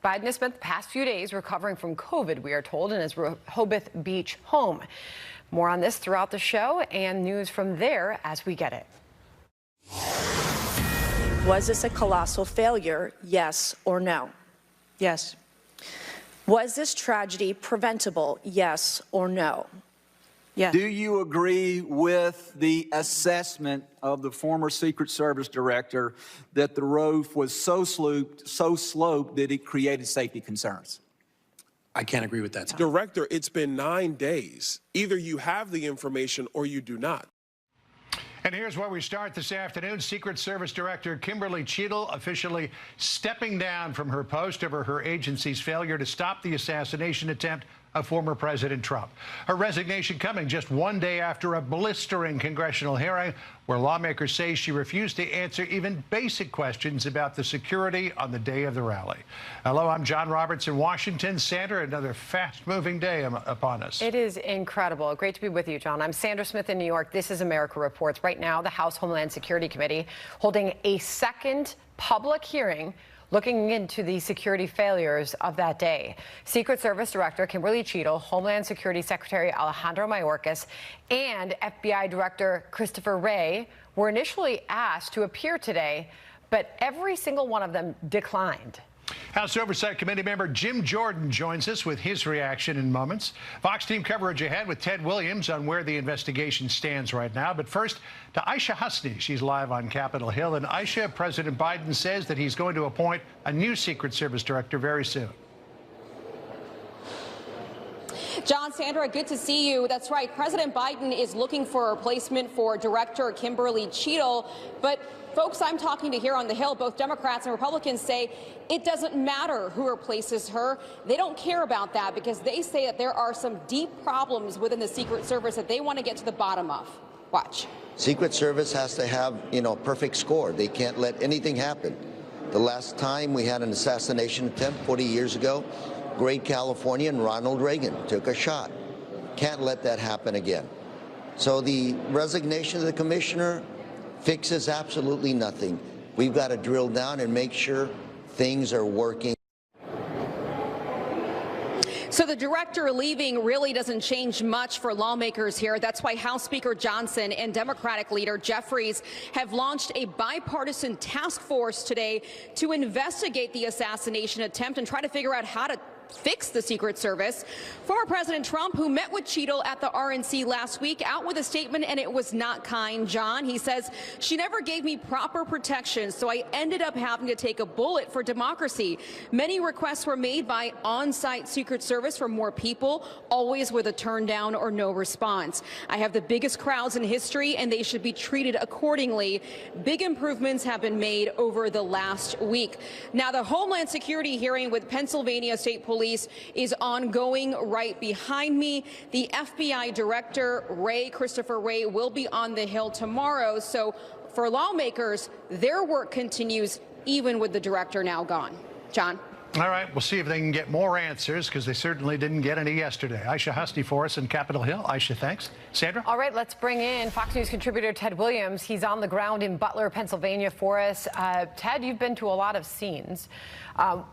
Biden has spent the past few days recovering from COVID, we are told, in his Rehoboth Beach home. More on this throughout the show and news from there as we get it. Was this a colossal failure, yes or no? Yes. Was this tragedy preventable, yes or no? Yes. Do you agree with the assessment of the former Secret Service director that the roof was so sloped that it created safety concerns? I can't agree with that. Director, it's been 9 days. Either you have the information or you do not. And here's where we start this afternoon. Secret Service Director Kimberly Cheadle officially stepping down from her post over her agency's failure to stop the assassination attempt of former President Trump. Her resignation coming just one day after a blistering congressional hearing where lawmakers say she refused to answer even basic questions about the security on the day of the rally. Hello, I'm John Roberts in Washington. Sandra, another fast-moving day upon us. It is incredible. Great to be with you, John. I'm Sandra Smith in New York. This is America Reports. Right now, the House Homeland Security Committee holding a second public hearing looking into the security failures of that day. Secret Service Director Kimberly Cheadle, Homeland Security Secretary Alejandro Mayorkas, and FBI Director Christopher Wray were initially asked to appear today, but every single one of them declined. House Oversight Committee member Jim Jordan joins us with his reaction in moments. Fox team coverage ahead with Ted Williams on where the investigation stands right now. But first, to Aisha Husney. She's live on Capitol Hill. And Aisha, President Biden says that he's going to appoint a new Secret Service director very soon. John, Sandra, good to see you. That's right. President Biden is looking for a replacement for Director Kimberly Cheadle. But folks I'm talking to here on the Hill, both Democrats and Republicans, say it doesn't matter who replaces her. They don't care about that because they say that there are some deep problems within the Secret Service that they want to get to the bottom of. Watch. Secret Service has to have, perfect score. They can't let anything happen. The last time we had an assassination attempt 40 years ago, great Californian Ronald Reagan took a shot. Can't let that happen again. So the resignation of the commissioner fixes absolutely nothing. We've got to drill down and make sure things are working. So the director leaving really doesn't change much for lawmakers here. That's why House Speaker Johnson and Democratic leader Jeffries have launched a bipartisan task force today to investigate the assassination attempt and try to figure out how to fix the Secret Service. Former President Trump, who met with Cheadle at the RNC last week, out with a statement, and it was not kind, John. He says, "She never gave me proper protection, so I ended up having to take a bullet for democracy. Many requests were made by on-site Secret Service for more people, always with a turn down or no response. I have the biggest crowds in history, and they should be treated accordingly. Big improvements have been made over the last week." Now, the Homeland Security hearing with Pennsylvania State Police is ongoing right behind me. The FBI Director, Christopher Wray, will be on the Hill tomorrow. So for lawmakers, their work continues even with the director now gone. John. All right, we'll see if they can get more answers because they certainly didn't get any yesterday. Aisha Husney for us in Capitol Hill. Aisha, thanks. Sandra? All right, let's bring in Fox News contributor Ted Williams. He's on the ground in Butler, Pennsylvania for us. Ted, you've been to a lot of scenes.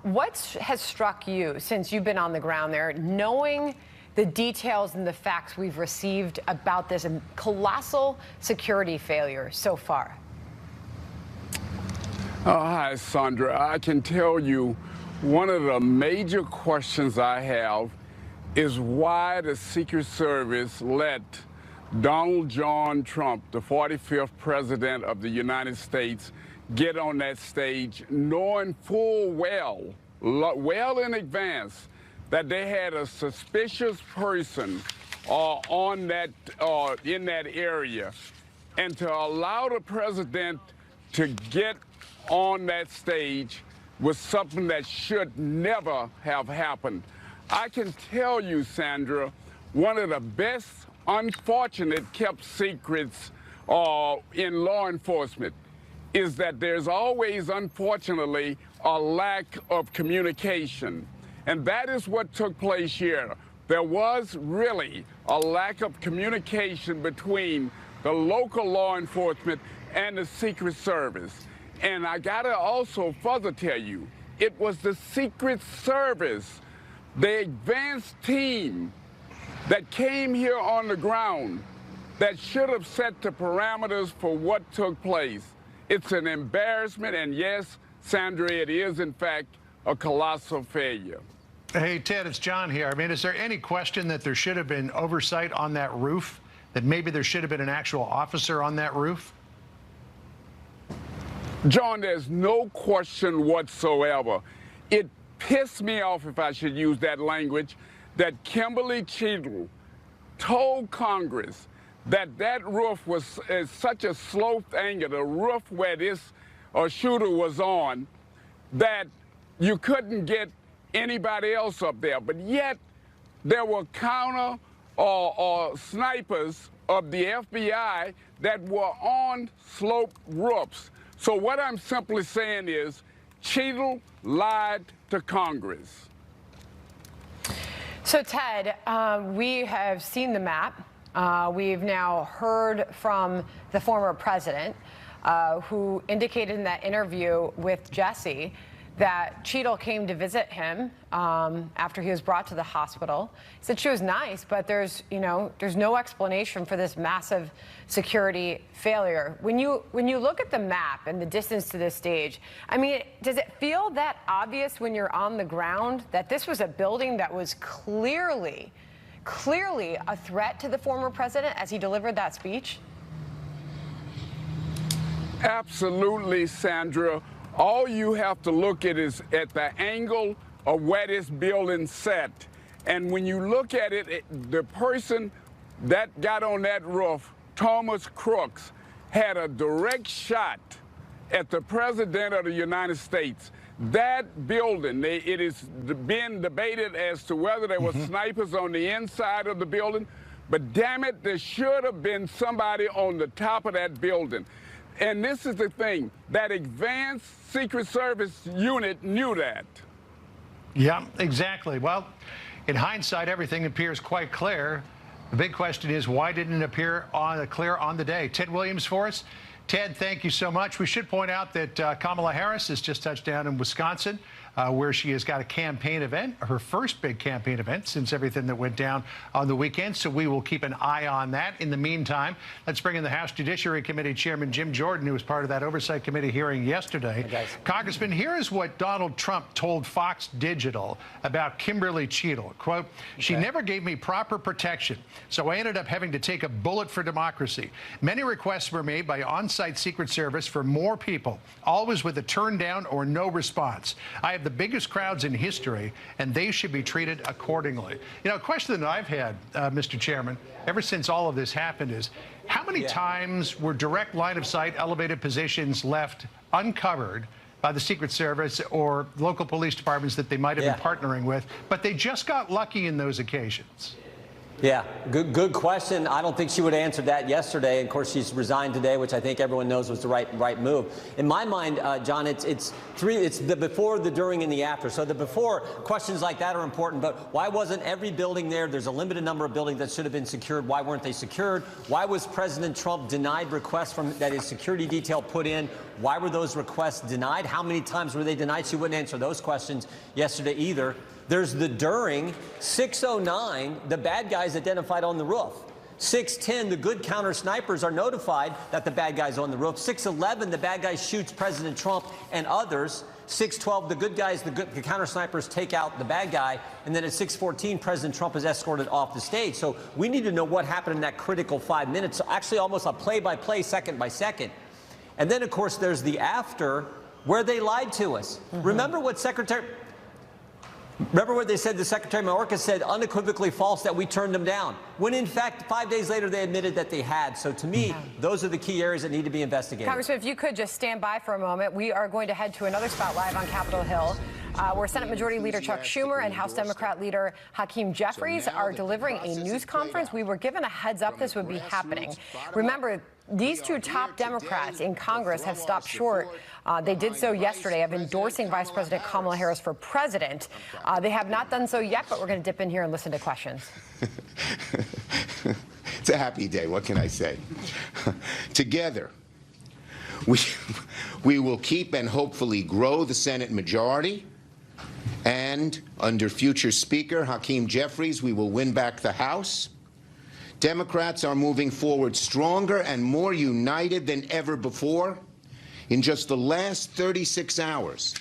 What has struck you since you've been on the ground there, knowing the details and the facts we've received about this colossal security failure so far? Hi, Sandra. I can tell you one of the major questions I have is why the Secret Service let Donald John Trump, the 45th president of the United States, get on that stage knowing full well in advance that they had a suspicious person in that area, and to allow the president to get on that stage was something that should never have happened. I can tell you, Sandra, one of the best unfortunate kept secrets in law enforcement is that there's always, unfortunately, a lack of communication. And that is what took place here. There was really a lack of communication between the local law enforcement and the Secret Service. And I gotta also further tell you it was the Secret Service, the advanced team that came here on the ground that should have set the parameters for what took place. It's an embarrassment, and yes, Sandra, it is in fact a colossal failure. Hey, Ted, it's John here. I mean, is there any question that there should have been oversight on that roof? That maybe there should have been an actual officer on that roof? John, there's no question whatsoever. It pissed me off, if I should use that language, that Kimberly Cheatle told Congress that that roof was such a sloped angle, the roof where this shooter was on, that you couldn't get anybody else up there. But yet, there were counter or snipers of the FBI that were on sloped roofs. So what I'm simply saying is, Cheatle lied to Congress. So, Ted, we have seen the map. We've now heard from the former president, who indicated in that interview with Jesse that Cheatle came to visit him after he was brought to the hospital. He said she was nice, but there's no explanation for this massive security failure. When you look at the map and the distance to this stage, I mean, does it feel that obvious when you're on the ground that this was a building that was clearly a threat to the former president as he delivered that speech? Absolutely, Sandra. All you have to look at is at the angle of where this building sat. And when you look at it, the person that got on that roof, Thomas Crooks, had a direct shot at the President of the United States. That building, it is being debated as to whether there were snipers on the inside of the building, but damn it, there should have been somebody on the top of that building. And this is the thing, that advanced Secret Service unit knew that. Yeah, exactly. Well, in hindsight, everything appears quite clear. The big question is, why didn't it appear clear on the day? Ted Williams for us. Ted, thank you so much. We should point out that Kamala Harris has just touched down in Wisconsin, where she has got a campaign event, her first big campaign event since everything that went down on the weekend. So we will keep an eye on that. In the meantime, let's bring in the House Judiciary Committee Chairman Jim Jordan, who was part of that Oversight Committee hearing yesterday. Hey, Congressman, here is what Donald Trump told Fox Digital about Kimberly Cheatle. Quote, "She never gave me proper protection, so I ended up having to take a bullet for democracy. Many requests were made by on-site Secret Service for more people, always with a turn down or no response. I have the biggest crowds in history, and they should be treated accordingly." You know, a question that I've had, Mr. Chairman, ever since all of this happened is, how many times were direct line of sight elevated positions left uncovered by the Secret Service or local police departments that they might have been partnering with, but they just got lucky in those occasions? Yeah, good question. I don't think she would have answered that yesterday. Of course, she's resigned today, which I think everyone knows was the right move. In my mind, John, it's the before, the during, and the after. So the before, questions like that are important, but why wasn't every building there? There's a limited number of buildings that should have been secured. Why weren't they secured? Why was President Trump denied requests that his security detail put in? Why were those requests denied? How many times were they denied? She wouldn't answer those questions yesterday either. There's the during. 6:09, the bad guys identified on the roof. 6:10, the good counter snipers are notified that the bad guy's on the roof. 6:11, the bad guy shoots President Trump and others. 6:12, the good guys, the counter snipers take out the bad guy. And then at 6:14, President Trump is escorted off the stage. So we need to know what happened in that critical 5 minutes. So actually almost a play-by-play, second by second. And then, of course, there's the after, where they lied to us. Remember what Remember what they said? The Secretary Mayorkas said unequivocally false that we turned them down, when in fact 5 days later they admitted that they had. So to me, those are the key areas that need to be investigated. Congressman, if you could just stand by for a moment, we are going to head to another spot live on Capitol Hill, where Senate Majority Leader Chuck Schumer and House Democrat Leader Hakeem Jeffries are delivering a news conference. We were given a heads up this would be happening. Remember, these two top Democrats in Congress have stopped short. They did so yesterday of endorsing Vice President Kamala Harris for president. They have not done so yet, but we're going to dip in here and listen to questions. It's a happy day. What can I say? Together, We will keep and hopefully grow the Senate majority. And under future Speaker Hakeem Jeffries, we will win back the House. Democrats are moving forward stronger and more united than ever before. In just the last 36 hours,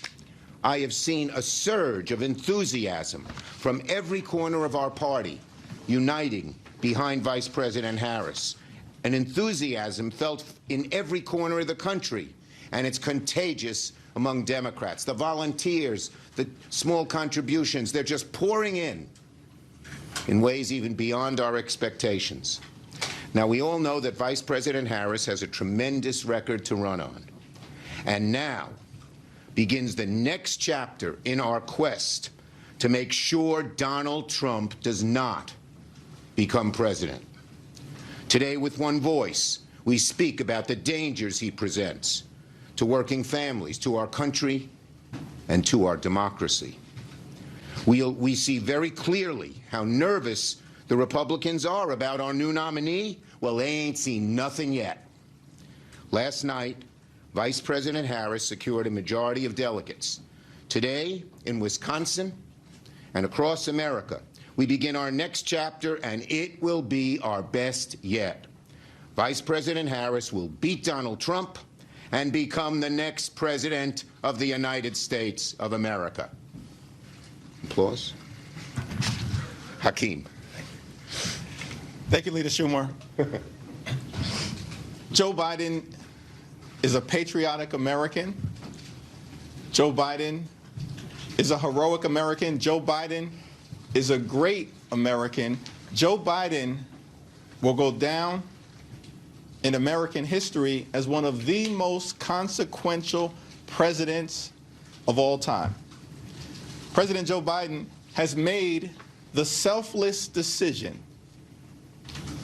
I have seen a surge of enthusiasm from every corner of our party uniting behind Vice President Harris. An enthusiasm felt in every corner of the country, and it's contagious among Democrats. The volunteers, the small contributions, they're just pouring in ways even beyond our expectations. Now, we all know that Vice President Harris has a tremendous record to run on. And now begins the next chapter in our quest to make sure Donald Trump does not become president. Today, with one voice, we speak about the dangers he presents to working families, to our country, and to our democracy. We see very clearly how nervous the Republicans are about our new nominee. Well, they ain't seen nothing yet. Last night, Vice President Harris secured a majority of delegates. Today, in Wisconsin and across America, we begin our next chapter, and it will be our best yet. Vice President Harris will beat Donald Trump and become the next president of the United States of America. Applause. Hakeem. Thank you, Leader Schumer. Joe Biden is a patriotic American. Joe Biden is a heroic American. Joe Biden is a great American. Joe Biden will go down in American history as one of the most consequential presidents of all time. President Joe Biden has made the selfless decision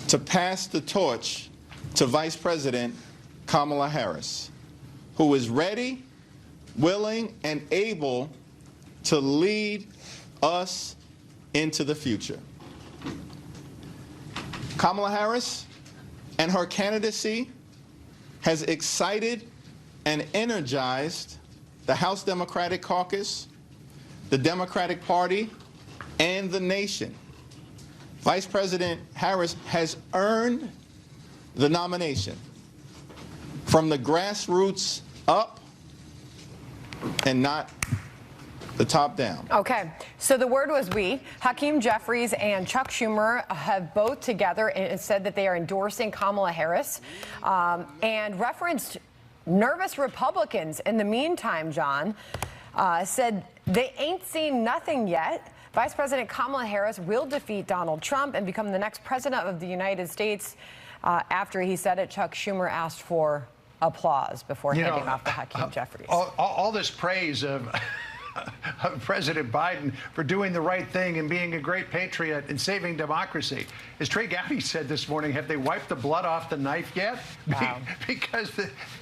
to pass the torch to Vice President Kamala Harris, who is ready, willing, and able to lead us into the future. Kamala Harris and her candidacy has excited and energized the House Democratic Caucus, the Democratic Party, and the nation. Vice President Harris has earned the nomination from the grassroots up and not the top down. Okay, so the word was we. Hakeem Jeffries and Chuck Schumer have both together and said that they are endorsing Kamala Harris and referenced nervous Republicans in the meantime, John, said they ain't seen nothing yet. Vice President Kamala Harris will defeat Donald Trump and become the next president of the United States. After he said it, Chuck Schumer asked for applause before handing off to Hakeem Jeffries. All this praise of President Biden for doing the right thing and being a great patriot and saving democracy. As Trey Gowdy said this morning, have they wiped the blood off the knife yet? Wow. Because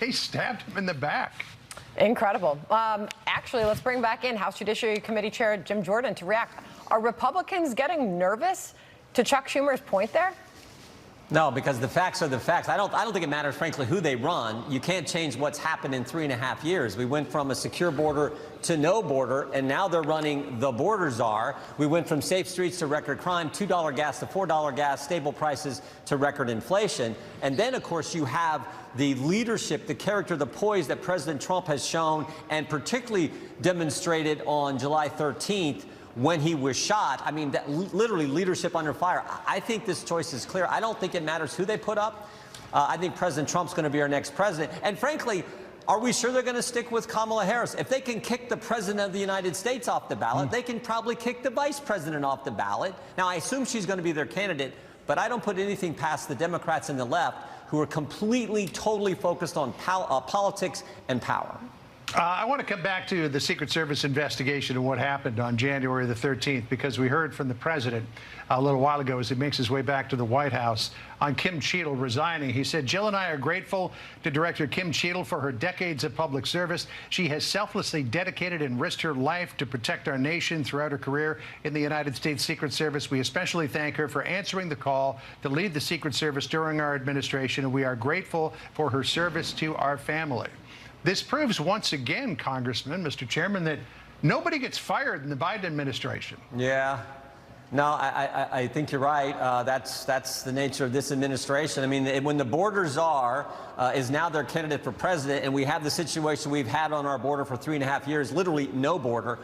they stabbed him in the back. Incredible. Actually, let's bring back in House Judiciary Committee Chair Jim Jordan to react. Are Republicans getting nervous to Chuck Schumer's point there? No, because the facts are the facts. I don't think it matters, frankly, who they run. You can't change what's happened in 3.5 years. We went from a secure border to no border, and now they're running the border czar. We went from safe streets to record crime, $2 gas to $4 gas, stable prices to record inflation. And then, of course, you have the leadership, the character, the poise that President Trump has shown and particularly demonstrated on July 13th when he was shot. I mean, that literally leadership under fire. I think this choice is clear. I don't think it matters who they put up. I think President Trump's going to be our next president. And frankly, are we sure they're going to stick with Kamala Harris? If they can kick the president of the United States off the ballot, they can probably kick the vice president off the ballot. Now, I assume she's going to be their candidate, but I don't put anything past the Democrats and the left who are completely, totally focused on politics and power. I want to come back to the Secret Service investigation and what happened on January the 13th, because we heard from the president a little while ago as he makes his way back to the White House on Kim Cheadle resigning. He said, "Jill and I are grateful to Director Kim Cheadle for her decades of public service. She has selflessly dedicated and risked her life to protect our nation throughout her career in the United States Secret Service. We especially thank her for answering the call to lead the Secret Service during our administration, and we are grateful for her service to our family." This proves once again, Congressman, Mr. Chairman, that nobody gets fired in the Biden administration. Yeah. No, I think you're right. That's the nature of this administration. I mean, when the border czar is now their candidate for president, and we have the situation we've had on our border for 3.5 years, literally no border,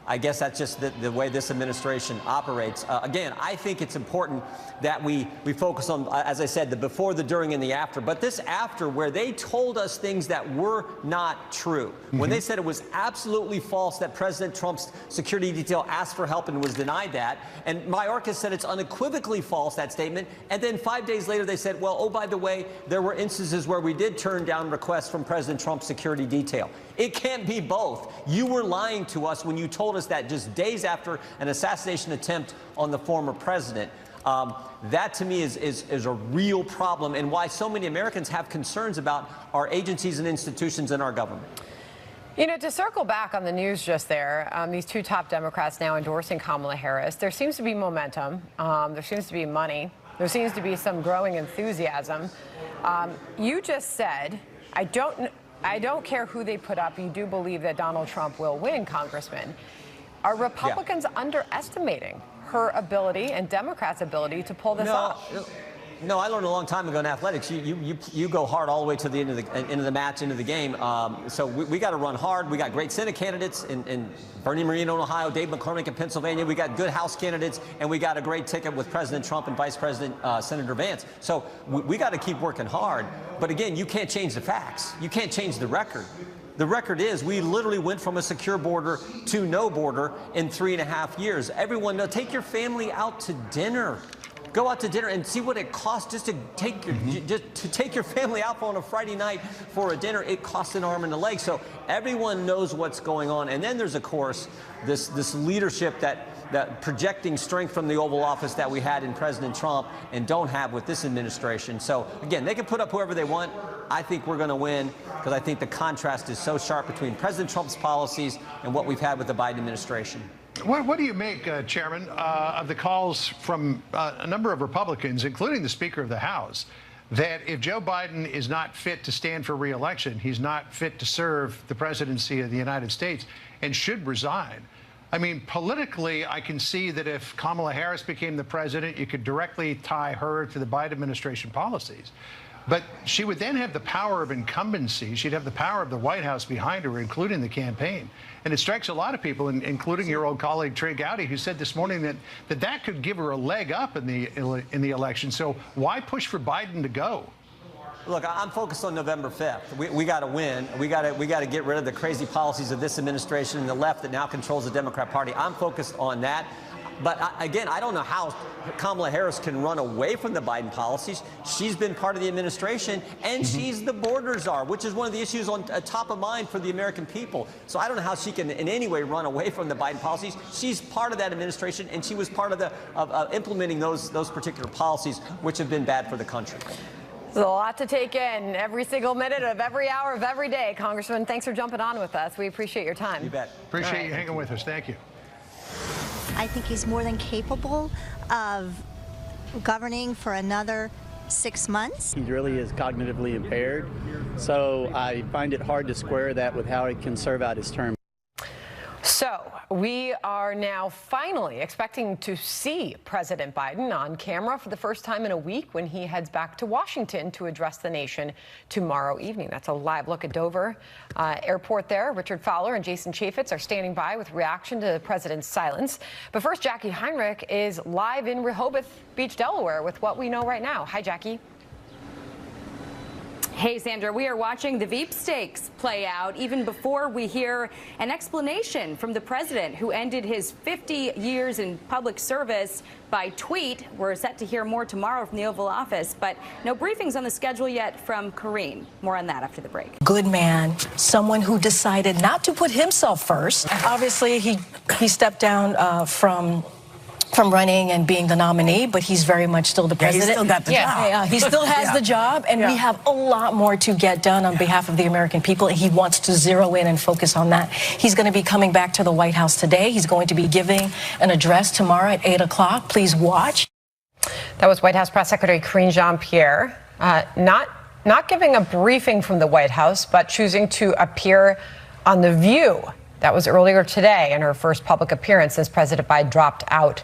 I guess that's just the way this administration operates. Again, I think it's important that we focus on, as I said, the before, the during, and the after. But this after, where they told us things that were not true. When they said it was absolutely false that President Trump's security detail asked for help and was denied that. And Mayorkas said it's unequivocally false, that statement. And then 5 days later, they said, well, oh, by the way, there were instances where we did turn down requests from President Trump's security detail. It can't be both. You were lying to us when you told us that just days after an assassination attempt on the former president. That, to me, is a real problem, and why so many Americans have concerns about our agencies and institutions in our government. You know, to circle back on the news just there, these two top Democrats now endorsing Kamala Harris, there seems to be momentum. There seems to be money. There seems to be some growing enthusiasm. You just said, I don't care who they put up. You do believe that Donald Trump will win, Congressman. Are Republicans underestimating her ability and Democrats' ability to pull this off? No, I learned a long time ago in athletics, you go hard all the way to the end of the match, into the game. So we got to run hard. We got great Senate candidates in Bernie Moreno in Ohio, Dave McCormick in Pennsylvania. We got good House candidates, and we got a great ticket with President Trump and Vice President Senator Vance. So we got to keep working hard. But again, you can't change the facts. You can't change the record. The record is we literally went from a secure border to no border in 3.5 years. Everyone, take your family out to dinner. Go out to dinner and see what it costs just to take your family out on a Friday night for a dinner. It costs an arm and a leg. So everyone knows what's going on. And then there's, of course, this leadership that projecting strength from the Oval Office that we had in President Trump and don't have with this administration. So again, they can put up whoever they want. I think we're going to win because I think the contrast is so sharp between President Trump's policies and what we've had with the Biden administration. What do you make, Chairman, of the calls from a number of Republicans, including the Speaker of the House, that if Joe Biden is not fit to stand for re-election, he's not fit to serve the presidency of the United States and should resign? I mean, politically, I can see that if Kamala Harris became the president, you could directly tie her to the Biden administration policies. But she would then have the power of incumbency. She'd have the power of the White House behind her, including the campaign. And it strikes a lot of people, including your old colleague Trey Gowdy, who said this morning that could give her a leg up in the election. So why push for Biden to go? Look, I'm focused on November 5th. We got to win. We got to get rid of the crazy policies of this administration and the left that now controls the Democrat Party. I'm focused on that. But again, I don't know how Kamala Harris can run away from the Biden policies. She's been part of the administration, and she's the border czar, which is one of the issues on top of mind for the American people. So I don't know how she can in any way run away from the Biden policies. She's part of that administration, and she was part of implementing those particular policies, which have been bad for the country. There's a lot to take in every single minute of every hour of every day. Congressman, thanks for jumping on with us. We appreciate your time. You bet. Appreciate you hanging with us. Thank you. I think he's more than capable of governing for another 6 months. He really is cognitively impaired, so I find it hard to square that with how he can serve out his term. So we are now finally expecting to see President Biden on camera for the first time in a week when he heads back to Washington to address the nation tomorrow evening. That's a live look at Dover Airport there. Richard Fowler and Jason Chaffetz are standing by with reaction to the president's silence. But first, Jackie Heinrich is live in Rehoboth Beach, Delaware with what we know right now. Hi, Jackie. Hey, Sandra, we are watching the Veep stakes play out even before we hear an explanation from the president, who ended his 50 years in public service by tweet. We're set to hear more tomorrow from the Oval Office, but no briefings on the schedule yet from Karine. More on that after the break. Good man, someone who decided not to put himself first. Obviously, he stepped down from running and being the nominee, but he's very much still the president. He still got the job. He still has the job, and we have a lot more to get done on behalf of the American people. He wants to zero in and focus on that. He's going to be coming back to the White House today. He's going to be giving an address tomorrow at 8 o'clock. Please watch. That was White House Press Secretary Karine Jean-Pierre, not giving a briefing from the White House, but choosing to appear on The View. That was earlier today in her first public appearance since President Biden dropped out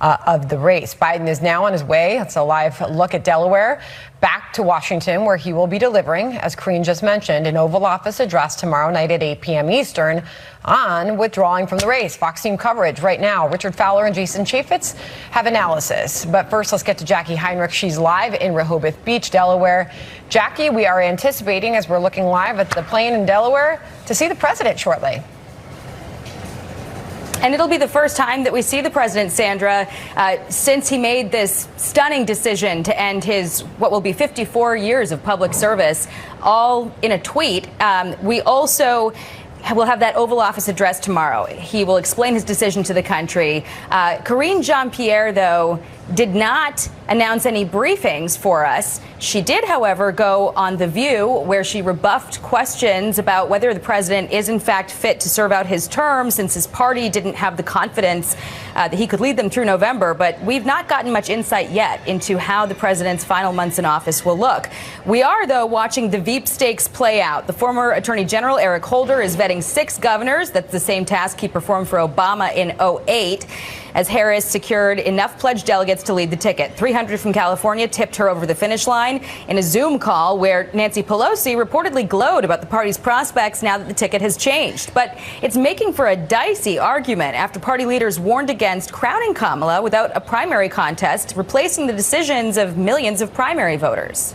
of the race. Biden is now on his way. It's a live look at Delaware, back to Washington, where he will be delivering, as Karine just mentioned, an Oval Office address tomorrow night at 8 p.m. Eastern on withdrawing from the race. Fox News coverage right now. Richard Fowler and Jason Chaffetz have analysis. But first, let's get to Jackie Heinrich. She's live in Rehoboth Beach, Delaware. Jackie, we are anticipating, as we're looking live at the plane in Delaware, to see the president shortly. And it'll be the first time that we see the president, Sandra, since he made this stunning decision to end his what will be 54 years of public service, all in a tweet. We also will have that Oval Office address tomorrow. He will explain his decision to the country. Karine Jean-Pierre, though, did not announce any briefings for us. She did, however, go on The View, where she rebuffed questions about whether the president is in fact fit to serve out his term, since his party didn't have the confidence that he could lead them through November. But we've not gotten much insight yet into how the president's final months in office will look. We are, though, watching the Veep stakes play out. The former Attorney General Eric Holder is vetting 6 governors. That's the same task he performed for Obama in 2008. As Harris secured enough pledged delegates to lead the ticket. 300 from California tipped her over the finish line in a Zoom call where Nancy Pelosi reportedly glowed about the party's prospects now that the ticket has changed. But it's making for a dicey argument after party leaders warned against crowning Kamala without a primary contest, replacing the decisions of millions of primary voters.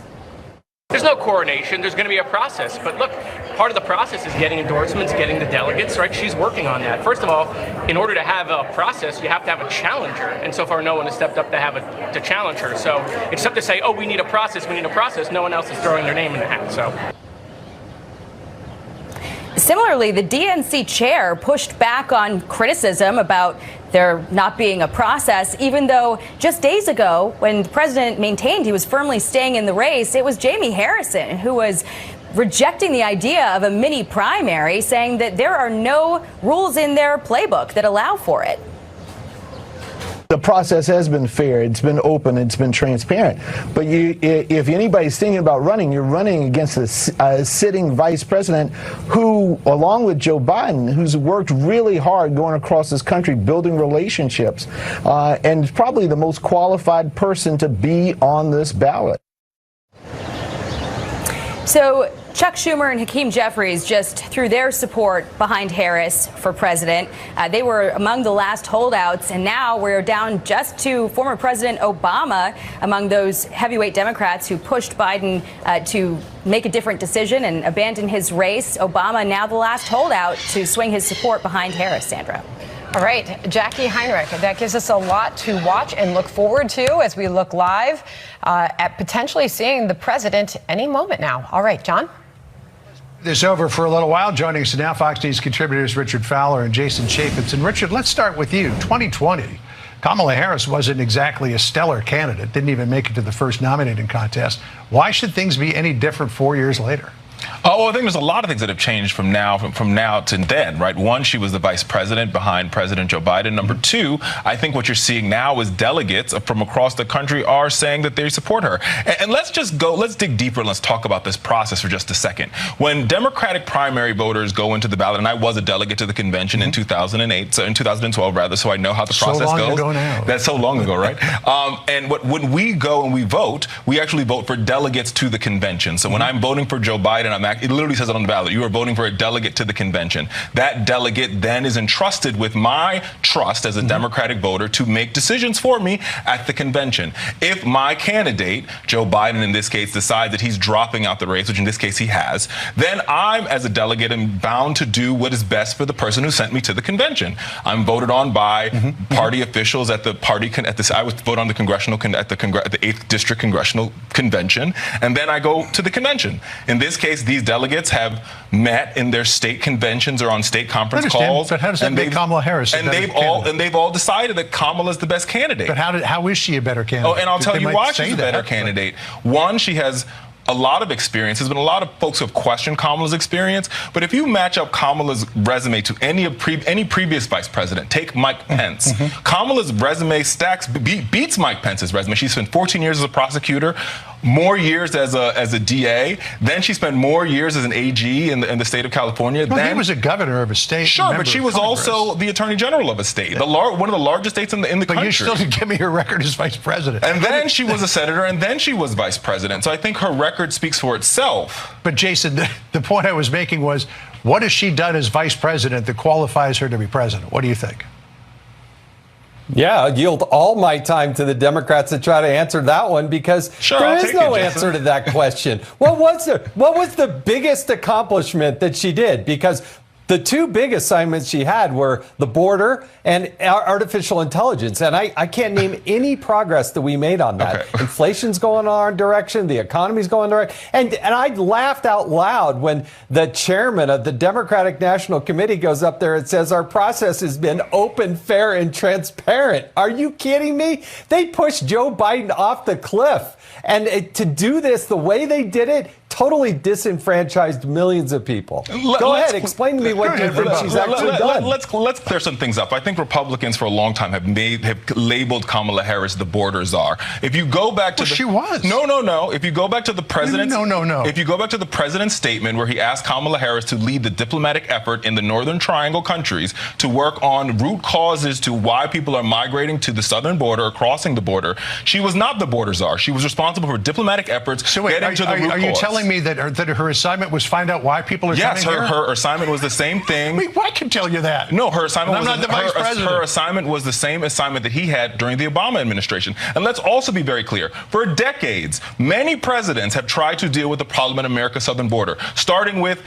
There's no coronation. There's going to be a process. But look, part of the process is getting endorsements, getting the delegates, right? She's working on that. First of all, in order to have a process, you have to have a challenger. And so far, no one has stepped up to challenge her. So it's tough to say, oh, we need a process, we need a process. No one else is throwing their name in the hat. So. Similarly, the DNC chair pushed back on criticism about there not being a process, even though just days ago, when the president maintained he was firmly staying in the race, it was Jamie Harrison who was rejecting the idea of a mini primary, saying that there are no rules in their playbook that allow for it. The process has been fair, it's been open, it's been transparent. But if anybody's thinking about running, you're running against a sitting vice president who, along with Joe Biden, who's worked really hard going across this country, building relationships, and is probably the most qualified person to be on this ballot. So Chuck Schumer and Hakeem Jeffries just threw their support behind Harris for president. They were among the last holdouts, and now we're down just to former President Obama among those heavyweight Democrats who pushed Biden to make a different decision and abandon his race. Obama now the last holdout to swing his support behind Harris, Sandra. All right, Jackie Heinrich, that gives us a lot to watch and look forward to as we look live at potentially seeing the president any moment now. All right, John? This over for a little while. Joining us now, Fox News contributors Richard Fowler and Jason Chaffetz. And Richard, let's start with you. 2020, Kamala Harris wasn't exactly a stellar candidate, didn't even make it to the first nominating contest. Why should things be any different 4 years later? Oh, well, I think there's a lot of things that have changed from now to then, right? One, she was the vice president behind President Joe Biden. Number two, I think what you're seeing now is delegates from across the country are saying that they support her. And let's dig deeper and let's talk about this process for just a second. When Democratic primary voters go into the ballot, and I was a delegate to the convention in 2008, so in 2012 rather, so I know how the process goes. So long ago now. That's so long ago, right? When we go and we vote, we actually vote for delegates to the convention. So when I'm voting for Joe Biden, Biden, it literally says it on the ballot, you are voting for a delegate to the convention. That delegate then is entrusted with my trust as a Democratic voter to make decisions for me at the convention. If my candidate, Joe Biden in this case, decides that he's dropping out the race, which in this case he has, then I'm, as a delegate, am bound to do what is best for the person who sent me to the convention. I'm voted on by party officials at the party, I was voted on the congressional, at the 8th District Congressional Convention, and then I go to the convention. In this case, these delegates have met in their state conventions or on state conference calls. But how does that make Kamala Harris a better candidate? And they've all decided that Kamala is the best candidate. But how is she a better candidate? Oh, and I'll tell you why she's a better candidate. One, she has a lot of experience. There's been a lot of folks who have questioned Kamala's experience, but if you match up Kamala's resume to any previous vice president, take Mike Pence, Kamala's resume beats Mike Pence's resume. She spent 14 years as a prosecutor, more years as a DA. Then she spent more years as an AG in the state of California. Well, then he was a governor of a state. Sure, but she was also the attorney general of a state, one of the largest states in the country. But you still didn't give me her record as vice president. And then she was a senator, and then she was vice president. So I think her record speaks for itself. But Jason, the point I was making was, what has she done as vice president that qualifies her to be president? What do you think? Yeah, I'd yield all my time to the Democrats to try to answer that one, because there is no answer to that question. What was the biggest accomplishment that she did? Because the two big assignments she had were the border and artificial intelligence. And I can't name any progress that we made on that. Okay. Inflation's going our direction. The economy's going direction. And I laughed out loud when the chairman of the Democratic National Committee goes up there and says, our process has been open, fair, and transparent. Are you kidding me? They pushed Joe Biden off the cliff. And to do this the way they did it, totally disenfranchised millions of people. Go ahead, explain to me what you think she's actually done. Let's clear some things up. I think Republicans for a long time have labeled Kamala Harris the border czar. If you go back to she was. No. If you go back to the president's No. If you go back to the president's statement where he asked Kamala Harris to lead the diplomatic effort in the Northern Triangle countries to work on root causes to why people are migrating to the southern border or crossing the border, she was not the border czar. She was responsible for diplomatic efforts getting to the root cause. Are you telling me that her assignment was find out why people are coming here? Yes, her assignment was the same thing. Wait, I can tell you that. No, her assignment was I'm not the vice president. Her assignment was the same assignment that he had during the Obama administration. And let's also be very clear. For decades, many presidents have tried to deal with the problem at America's southern border, starting with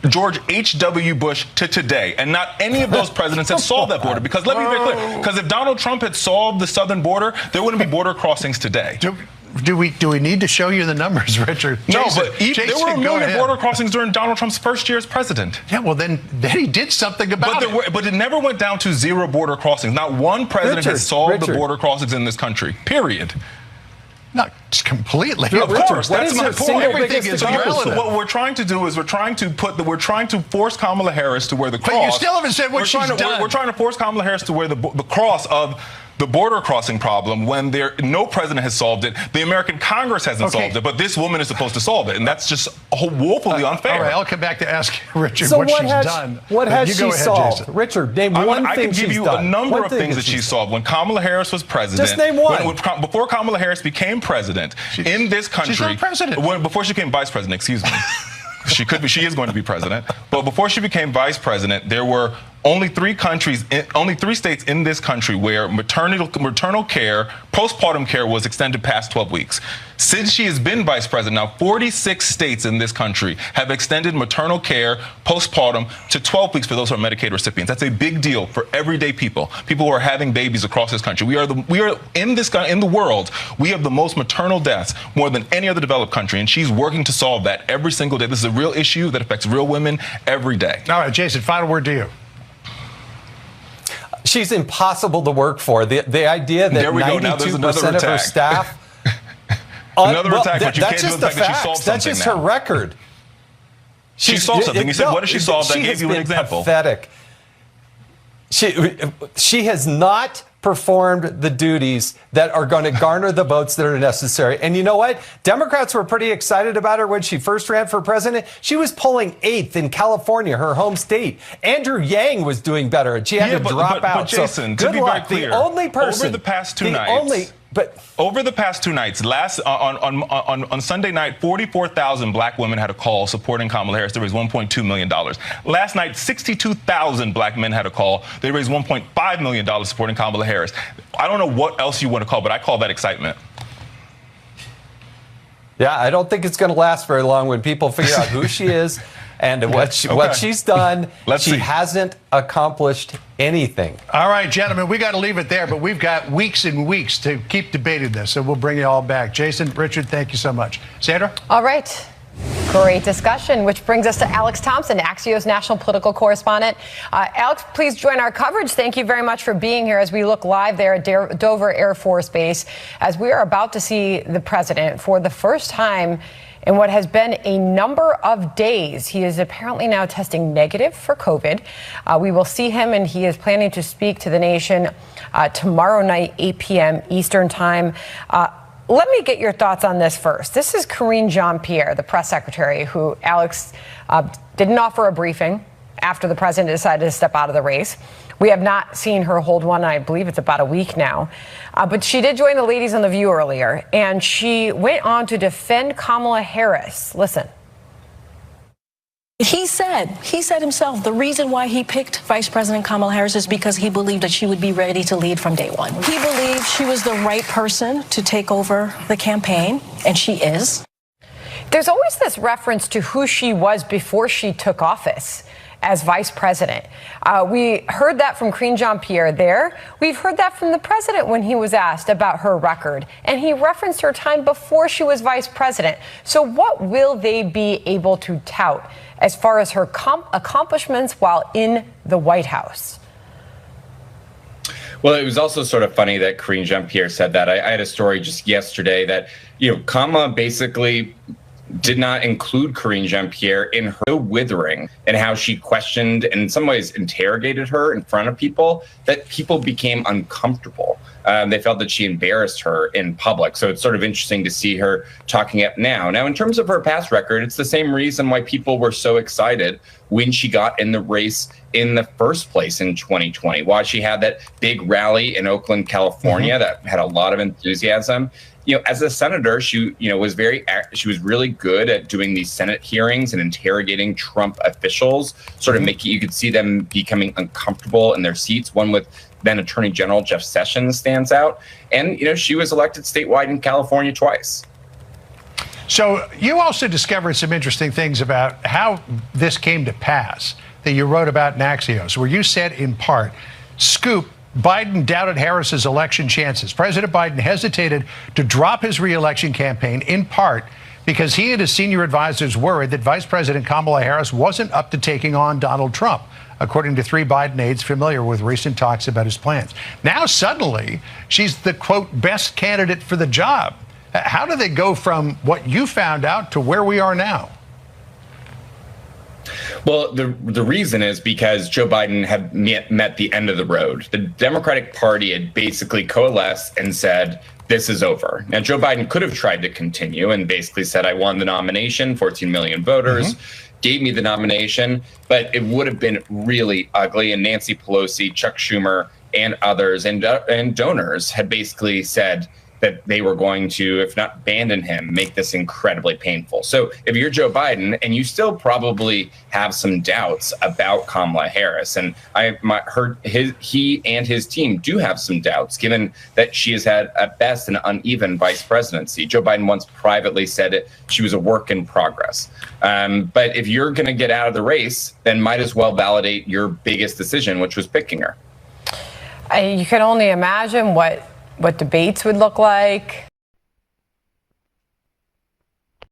George H.W. Bush to today. And not any of those presidents have solved that border. Because let me be very clear. Because if Donald Trump had solved the southern border, there wouldn't be border crossings today. Do we need to show you the numbers, Richard? No, but there were a million border crossings during Donald Trump's first year as president. Yeah, well, then he did something about it. But it never went down to zero border crossings. Not one president has solved the border crossings in this country, period. Not completely. Of course, that's my point. Everything is irrelevant. What we're trying to do is we're trying to force Kamala Harris to wear the cross. But you still haven't said what she's done. We're trying to force Kamala Harris to wear the cross of the border crossing problem when no president has solved it. The American Congress hasn't solved it, but this woman is supposed to solve it, and that's just woefully unfair. All right, I'll come back to ask Richard what she's done. What has she solved? Jason. Richard, name one thing she's done. I can give you a number of things that she solved. When Kamala Harris was president. Just name one. Before Kamala Harris became president in this country. She's not president. Before she became vice president, excuse me. She is going to be president. But before she became vice president, there were only three states in this country where maternal care, postpartum care was extended past 12 weeks. Since she has been vice president, now 46 states in this country have extended maternal care, postpartum to 12 weeks for those who are Medicaid recipients. That's a big deal for everyday people who are having babies across this country. We are in the world, we have the most maternal deaths more than any other developed country, and she's working to solve that every single day. This is a real issue that affects real women every day. All right, Jason, final word to you. She's impossible to work for. The idea that 92% of her staff... Another attack, but you can't do the fact that she solved something. That's just her record. She solved something. You said, what did she solve? I gave you an example. Pathetic. She has not performed the duties that are going to garner the votes that are necessary. And you know what? Democrats were pretty excited about her when she first ran for president. She was polling 8th in California, her home state. Andrew Yang was doing better, and she had to drop out. But Jason, so to be very clear, the only person, over the past two nights, But over the past two nights, on Sunday night, 44,000 black women had a call supporting Kamala Harris. They raised $1.2 million. Last night, 62,000 black men had a call. They raised $1.5 million supporting Kamala Harris. I don't know what else you want to call, but I call that excitement. Yeah, I don't think it's going to last very long when people figure out who she is and what she's done. She hasn't accomplished anything. All right, gentlemen, we got to leave it there, but we've got weeks and weeks to keep debating this, so we'll bring you all back. Jason, Richard, thank you so much. Sandra? All right. Great discussion, which brings us to Alex Thompson, Axios national political correspondent. Alex, please join our coverage. Thank you very much for being here as we look live there at Dover Air Force Base, as we are about to see the president for the first time in what has been a number of days. He is apparently now testing negative for COVID. We will see him, and he is planning to speak to the nation tomorrow night, 8 p.m. Eastern time. Let me get your thoughts on this first. This is Karine Jean-Pierre, the press secretary, who Alex didn't offer a briefing after the president decided to step out of the race. We have not seen her hold one, I believe it's about a week now. But she did join the ladies on The View earlier, and she went on to defend Kamala Harris. Listen. He said himself the reason why he picked Vice President Kamala Harris is because he believed that she would be ready to lead from day one. He believed she was the right person to take over the campaign, and she is. There's always this reference to who she was before she took office as vice president. We heard that from Karine Jean-Pierre there. We've heard that from the president when he was asked about her record, and he referenced her time before she was vice president. So what will they be able to tout as far as her accomplishments while in the White House? Well, it was also sort of funny that Karine Jean-Pierre said that. I had a story just yesterday that, Kamala basically did not include Karine Jean-Pierre in her withering and how she questioned and in some ways interrogated her in front of people, that people became uncomfortable. They felt that she embarrassed her in public. So it's sort of interesting to see her talking up now. Now, in terms of her past record, it's the same reason why people were so excited when she got in the race in the first place in 2020, why she had that big rally in Oakland, California, that had a lot of enthusiasm. As a senator, she was really good at doing these Senate hearings and interrogating Trump officials, sort of you could see them becoming uncomfortable in their seats. One with then Attorney General Jeff Sessions stands out. And, she was elected statewide in California twice. So you also discovered some interesting things about how this came to pass that you wrote about in Axios, where you said in part, scoop, Biden doubted Harris's election chances. President Biden hesitated to drop his re-election campaign in part because he and his senior advisors worried that Vice President Kamala Harris wasn't up to taking on Donald Trump, according to 3 Biden aides familiar with recent talks about his plans. Now, suddenly, she's the, quote, best candidate for the job. How do they go from what you found out to where we are now? Well, the reason is because Joe Biden had met the end of the road. The Democratic Party had basically coalesced and said, this is over. Now, Joe Biden could have tried to continue and basically said, I won the nomination, 14 million voters, gave me the nomination, but it would have been really ugly. And Nancy Pelosi, Chuck Schumer, and others and donors had basically said that they were going to, if not abandon him, make this incredibly painful. So if you're Joe Biden and you still probably have some doubts about Kamala Harris, and I heard he and his team do have some doubts, given that she has had at best an uneven vice presidency. Joe Biden once privately said she was a work in progress. But if you're going to get out of the race, then might as well validate your biggest decision, which was picking her. You can only imagine what debates would look like,